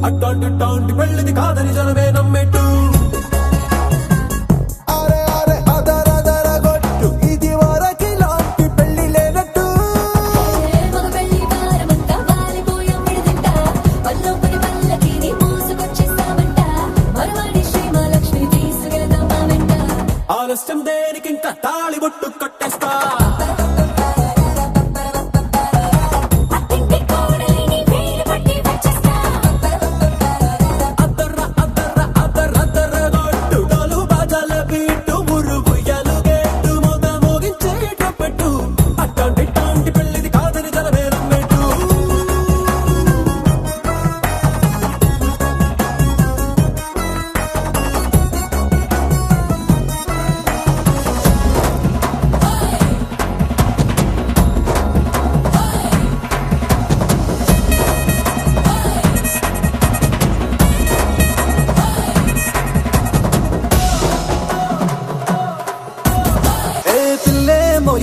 అట్టాంటి టాంటి పెళ్ళిది కాదని జనమే నమ్మెట్టు అరే అరే అదరదర గొట్టు ఇది వరకి లాంటి పెళ్లి లేనట్టు మగ పెళ్లి వారమంతా వాలిపోయాం విడదంట పల్లోపడి పల్లకిని మోసుకొచ్చేస్తామంట మరవాడి శ్రీమహాలక్ష్మి తీసుకెళ్దాం మా వెంట ఆలస్యం దేనికింకా తాళి బొట్టు కట్టేస్తా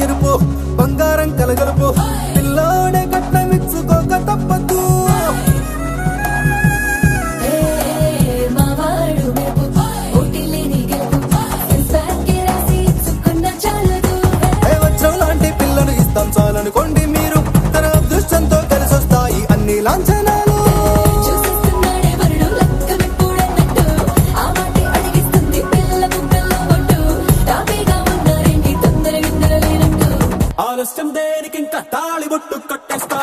ఎరుపు బంగారం కలగలుపు పిల్లోడే కట్టమిచ్చుకోక తప్పదు లాంటి పిల్లలు ఇస్తాం చాలనుకోండి మీరు తన అదృష్టంతో కలిసొస్తాయి అన్ని లాంఛనాలు ఆలస్యం దేనికింకా తాళి బొట్టు కట్టేస్తా